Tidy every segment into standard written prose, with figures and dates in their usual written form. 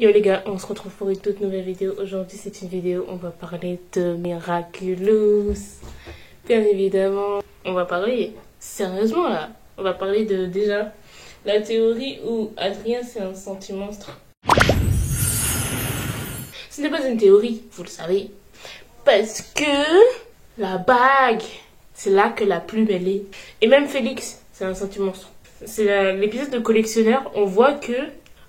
Yo les gars, on se retrouve pour une toute nouvelle vidéo. Aujourd'hui c'est une vidéo, on va parler de Miraculous. Bien évidemment, on va parler sérieusement là. On va parler de déjà la théorie où Adrien c'est un sentimonstre. Ce n'est pas une théorie, vous le savez. Parce que la bague, c'est là que la plume elle est. Et même Félix, c'est un sentimonstre. C'est l'épisode de collectionneur, on voit que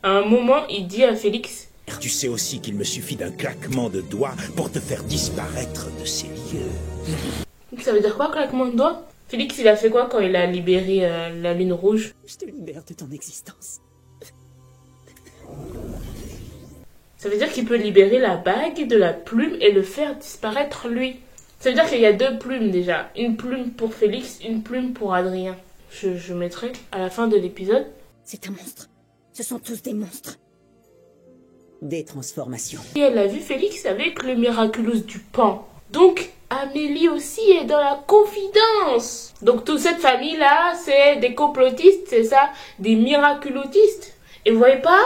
à un moment, il dit à Félix: tu sais aussi qu'il me suffit d'un claquement de doigts pour te faire disparaître de ces lieux. Ça veut dire quoi, claquement de doigts? Félix, il a fait quoi quand il a libéré la lune rouge? Je te libère de ton existence. Ça veut dire qu'il peut libérer la bague de la plume et le faire disparaître lui. Ça veut dire qu'il y a deux plumes déjà. Une plume pour Félix, une plume pour Adrien. Je mettrai à la fin de l'épisode. C'est un monstre. Ce sont tous des monstres. Des transformations. Et elle a vu Félix avec le Miraculous du pan. Donc, Amélie aussi est dans la confidence. Donc, toute cette famille-là, c'est des complotistes, c'est ça? Des miraculotistes. Et vous voyez pas?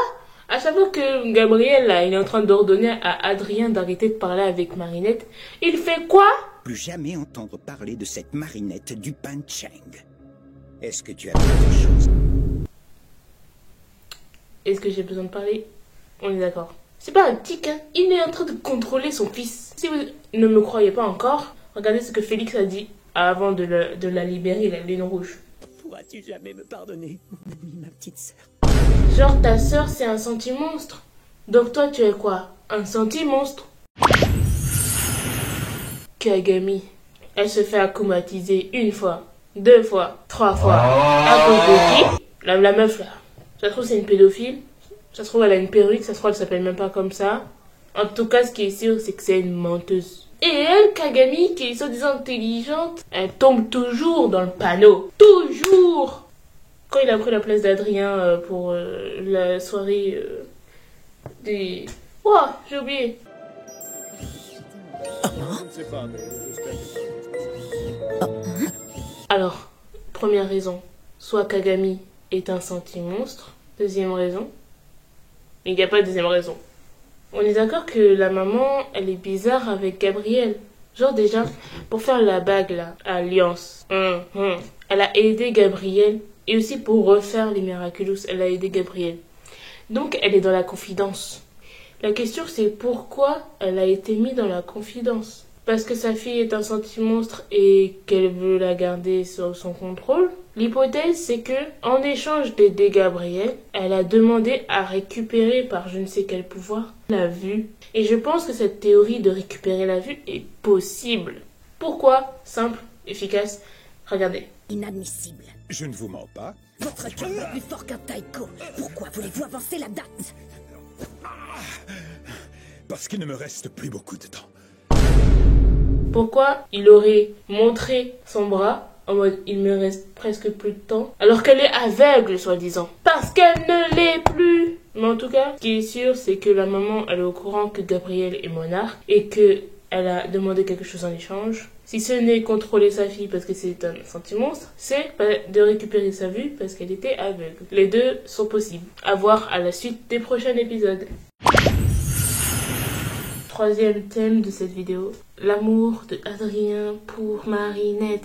À chaque fois que Gabriel, là, il est en train d'ordonner à Adrien d'arrêter de parler avec Marinette, il fait quoi? Plus jamais entendre parler de cette Marinette du Pancheng. Est-ce que tu as quelque chose? Est-ce que j'ai besoin de parler? On est d'accord. C'est pas un tic, hein. Il est en train de contrôler son fils. Si vous ne me croyez pas encore, regardez ce que Félix a dit avant de la libérer, la lune rouge. Pourras-tu jamais me pardonner, mon amie, ma petite sœur? Genre ta sœur c'est un sentimonstre. Donc toi tu es quoi? Un sentimonstre. Kagami, elle se fait akumatiser une fois, deux fois, trois fois. À cause de qui? La meuf là. Ça se trouve c'est une pédophile. Ça se trouve elle a une perruque. Ça se trouve elle s'appelle même pas comme ça. En tout cas ce qui est sûr c'est que c'est une menteuse. Et elle, Kagami, qui est soi-disant intelligente, elle tombe toujours dans le panneau. Toujours. Quand il a pris la place d'Adrien pour la soirée des... Oh, j'ai oublié. Alors, première raison, soit Kagami est un sentimonstre. Deuxième raison, mais il n'y a pas de deuxième raison. On est d'accord que la maman, elle est bizarre avec Gabriel. Genre déjà, pour faire la bague là, alliance, elle a aidé Gabriel. Et aussi pour refaire les Miraculous, elle a aidé Gabriel. Donc elle est dans la confidence. La question c'est pourquoi elle a été mise dans la confidence? Parce que sa fille est un sentimonstre et qu'elle veut la garder sous son contrôle? L'hypothèse c'est que en échange d'aider Gabriel, elle a demandé à récupérer par je ne sais quel pouvoir la vue. Et je pense que cette théorie de récupérer la vue est possible. Pourquoi? Simple, efficace. Regardez. Inadmissible. Je ne vous mens pas. Votre cœur est plus fort qu'un taïko. Pourquoi voulez-vous avancer la date? Parce qu'il ne me reste plus beaucoup de temps. Pourquoi il aurait montré son bras en mode il me reste presque plus de temps alors qu'elle est aveugle soi-disant? Parce qu'elle ne l'est plus. Mais en tout cas, ce qui est sûr c'est que la maman elle est au courant que Gabriel est monarque et que elle a demandé quelque chose en échange. Si ce n'est contrôler sa fille parce que c'est un sentimonstre, c'est de récupérer sa vue parce qu'elle était aveugle. Les deux sont possibles. À voir à la suite des prochains épisodes. Troisième thème de cette vidéo, l'amour de Adrien pour Marinette.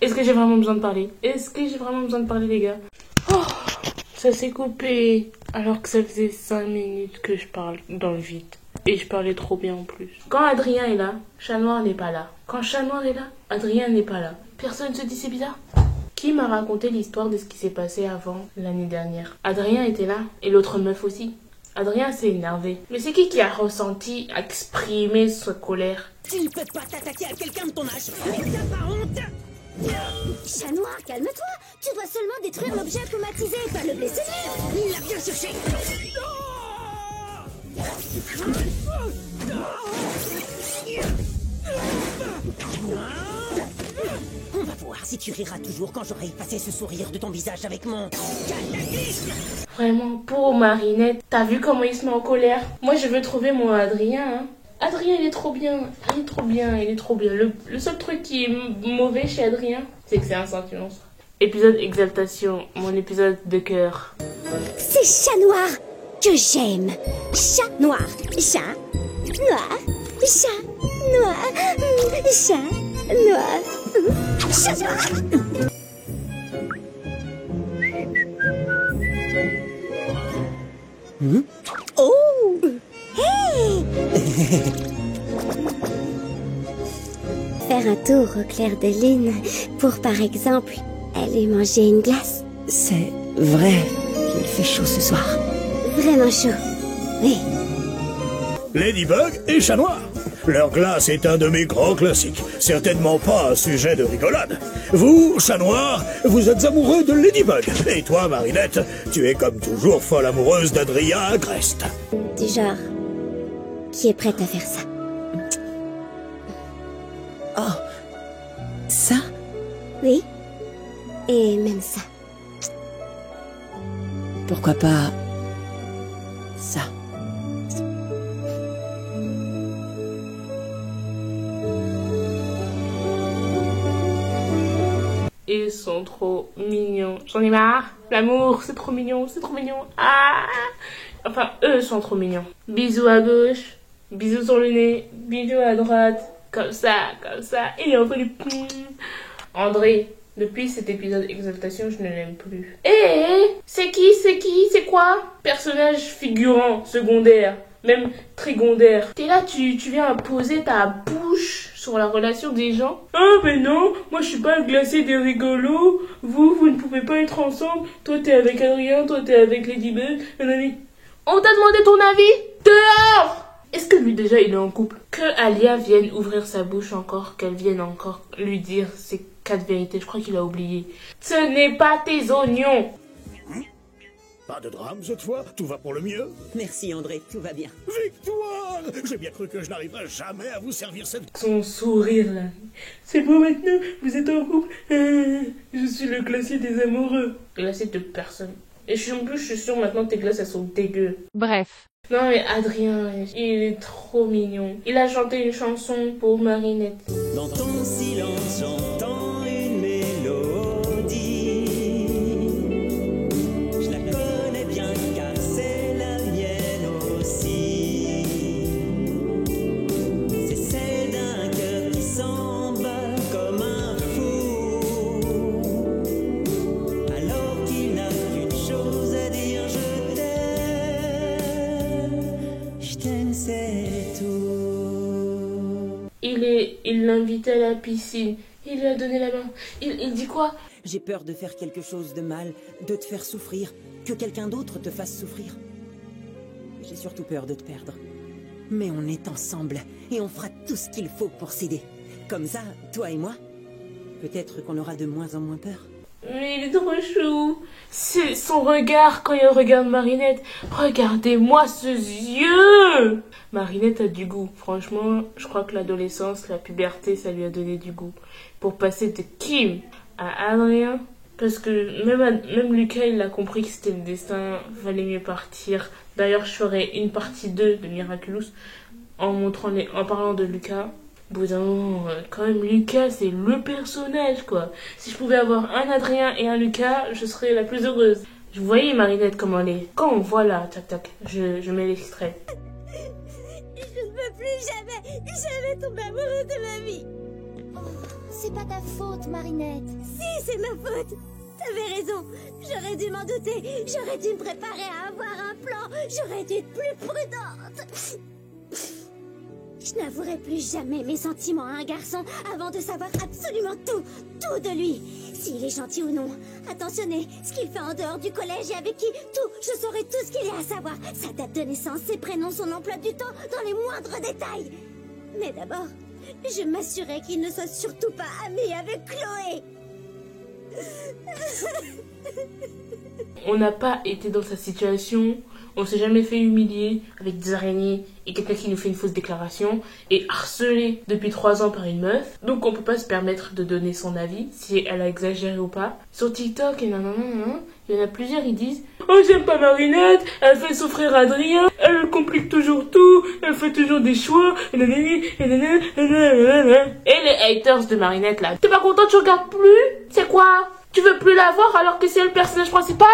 Est-ce que j'ai vraiment besoin de parler? Est-ce que j'ai vraiment besoin de parler les gars? Oh, ça s'est coupé alors que ça faisait 5 minutes que je parle dans le vide. Et je parlais trop bien en plus. Quand Adrien est là, Chat Noir n'est pas là. Quand Chat Noir est là, Adrien n'est pas là. Personne se dit c'est bizarre. Qui m'a raconté l'histoire de ce qui s'est passé avant l'année dernière? Adrien était là et l'autre meuf aussi. Adrien s'est énervé. Mais c'est qui a ressenti, a exprimé sa colère? Tu ne peux pas t'attaquer à quelqu'un de ton âge. T'as pas honte? Chat Noir, calme-toi. Tu dois seulement détruire l'objet automatisé, pas le blesser. Il l'a bien cherché. On va voir si tu riras toujours quand j'aurai effacé ce sourire de ton visage avec mon... Vraiment, pour Marinette, t'as vu comment il se met en colère? Moi je veux trouver mon Adrien. Hein. Adrien il est trop bien, il est trop bien, il est trop bien. Le seul truc qui est mauvais chez Adrien, c'est que c'est un sentimonstre. Épisode exaltation, mon épisode de cœur. C'est Chat Noir. que j'aime. Chat noir, chat noir, chat noir, chat noir, chat noir. Oh! Hey! Faire un tour au clair de lune pour, par exemple, aller manger une glace. C'est vrai qu'il fait chaud ce soir. Vraiment chaud. Oui. Ladybug et Chat Noir. Leur glace est un de mes grands classiques. Certainement pas un sujet de rigolade. Vous, Chat Noir, vous êtes amoureux de Ladybug. Et toi, Marinette, tu es comme toujours folle amoureuse d'Adrien Agreste. Du genre qui est prête à faire ça. Oh, ça? Oui. Et même ça. Pourquoi pas ça? Ils sont trop mignons. J'en ai marre. L'amour, c'est trop mignon, c'est trop mignon. Ah! Enfin, eux sont trop mignons. Bisous à gauche, bisous sur le nez, bisous à droite. Comme ça, comme ça. Et on fait du... André, depuis cet épisode Exaltation, je ne l'aime plus. C'est qui, c'est quoi? Personnage figurant, secondaire, même trigondaire. T'es là, tu viens poser ta bouche sur la relation des gens. Ah mais non, moi je suis pas le glacé des rigolos. Vous ne pouvez pas être ensemble. Toi t'es avec Adrien, toi t'es avec Ladybug. On t'a demandé ton avis? Dehors! Est-ce que lui déjà il est en couple? Que Alia vienne ouvrir sa bouche encore, qu'elle vienne encore lui dire ses 4 vérités, je crois qu'il a oublié. Ce n'est pas tes oignons. Pas de drame cette fois, tout va pour le mieux. Merci André, tout va bien. Victoire! J'ai bien cru que je n'arriverais jamais à vous servir cette... Son sourire là. C'est bon maintenant, vous êtes en couple. Je suis le glacier des amoureux. Glacier de personne. Et en plus je suis sûre maintenant tes glaces elles sont dégueu. Bref. Non mais Adrien, il est trop mignon. Il a chanté une chanson pour Marinette. Dans ton silence, j'entends une mélodie. Je la connais bien car c'est la mienne aussi. C'est celle d'un cœur qui s'emballe comme un fou. Alors qu'il n'a qu'une chose à dire, je t'aime. Je t'aime, c'est tout. Il l'invitait à la piscine. Il lui a donné la main. Il dit quoi? J'ai peur de faire quelque chose de mal, de te faire souffrir, que quelqu'un d'autre te fasse souffrir. J'ai surtout peur de te perdre. Mais on est ensemble et on fera tout ce qu'il faut pour s'aider. Comme ça, toi et moi, peut-être qu'on aura de moins en moins peur. Mais il est trop chou. C'est son regard quand il regarde Marinette. Regardez-moi ce yeux. Marinette a du goût. Franchement, je crois que l'adolescence, la puberté, ça lui a donné du goût. Pour passer de Kim à Adrien. Parce que même Lucas, il a compris que c'était le destin. Valait mieux partir. D'ailleurs, je ferai une partie 2 de Miraculous en parlant de Lucas. Bout d'un moment, quand même, Lucas, c'est le personnage, quoi. Si je pouvais avoir un Adrien et un Lucas, je serais la plus heureuse. Vous voyez Marinette comment elle est. Quand on voit là, tac tac, je mets l'extrait. Je ne veux plus jamais tomber amoureuse de ma vie. C'est pas ta faute, Marinette. Si, c'est ma faute. T'avais raison. J'aurais dû m'en douter. J'aurais dû me préparer à avoir un plan. J'aurais dû être plus prudente. Je n'avouerai plus jamais mes sentiments à un garçon avant de savoir absolument tout de lui. S'il est gentil ou non, attentionné, ce qu'il fait en dehors du collège et avec qui, tout, je saurai tout ce qu'il y a à savoir. Sa date de naissance, ses prénoms, son emploi du temps, dans les moindres détails. Mais d'abord, je m'assurais qu'il ne soit surtout pas ami avec Chloé. On n'a pas été dans sa situation, on s'est jamais fait humilier avec des araignées et quelqu'un qui nous fait une fausse déclaration et harcelé depuis 3 ans par une meuf. Donc on peut pas se permettre de donner son avis si elle a exagéré ou pas. Sur TikTok et il y en a plusieurs, ils disent « Oh j'aime pas Marinette, elle fait souffrir Adrien, elle complique toujours tout, elle fait toujours des choix, et les haters de Marinette là. T'es pas content, tu regardes plus? C'est quoi? Tu veux plus la voir alors que c'est le personnage principal?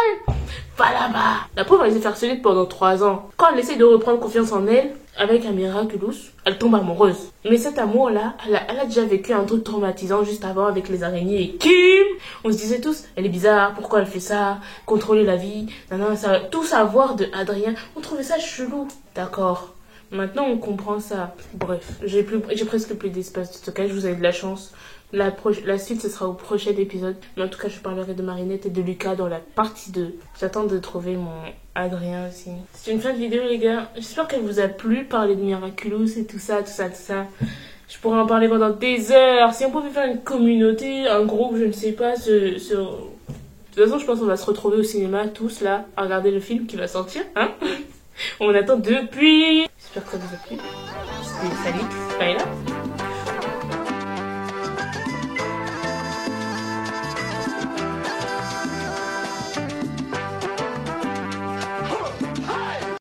Va là-bas. La pauvre, elle s'est fait harceler pendant 3 ans. Quand elle essaie de reprendre confiance en elle, avec un Miraculous, elle tombe amoureuse. Mais cet amour-là, elle a déjà vécu un truc traumatisant juste avant avec les araignées et Kim. On se disait tous, elle est bizarre, pourquoi elle fait ça, contrôler la vie, ça, tout savoir de Adrien. On trouvait ça chelou. D'accord. Maintenant, on comprend ça. Bref, j'ai presque plus d'espace de stockage, vous avez de la chance. La suite, ce sera au prochain épisode. Mais en tout cas, je parlerai de Marinette et de Lucas dans la partie 2. J'attends de trouver mon Adrien aussi. C'est une fin de vidéo, les gars. J'espère qu'elle vous a plu, parler de Miraculous et tout ça. Je pourrais en parler pendant des heures. Si on pouvait faire une communauté, un groupe, je ne sais pas, De toute façon, je pense qu'on va se retrouver au cinéma, tous là, à regarder le film qui va sortir, hein. On attend depuis. J'espère que ça vous a plu. C'était Sally, Skyla.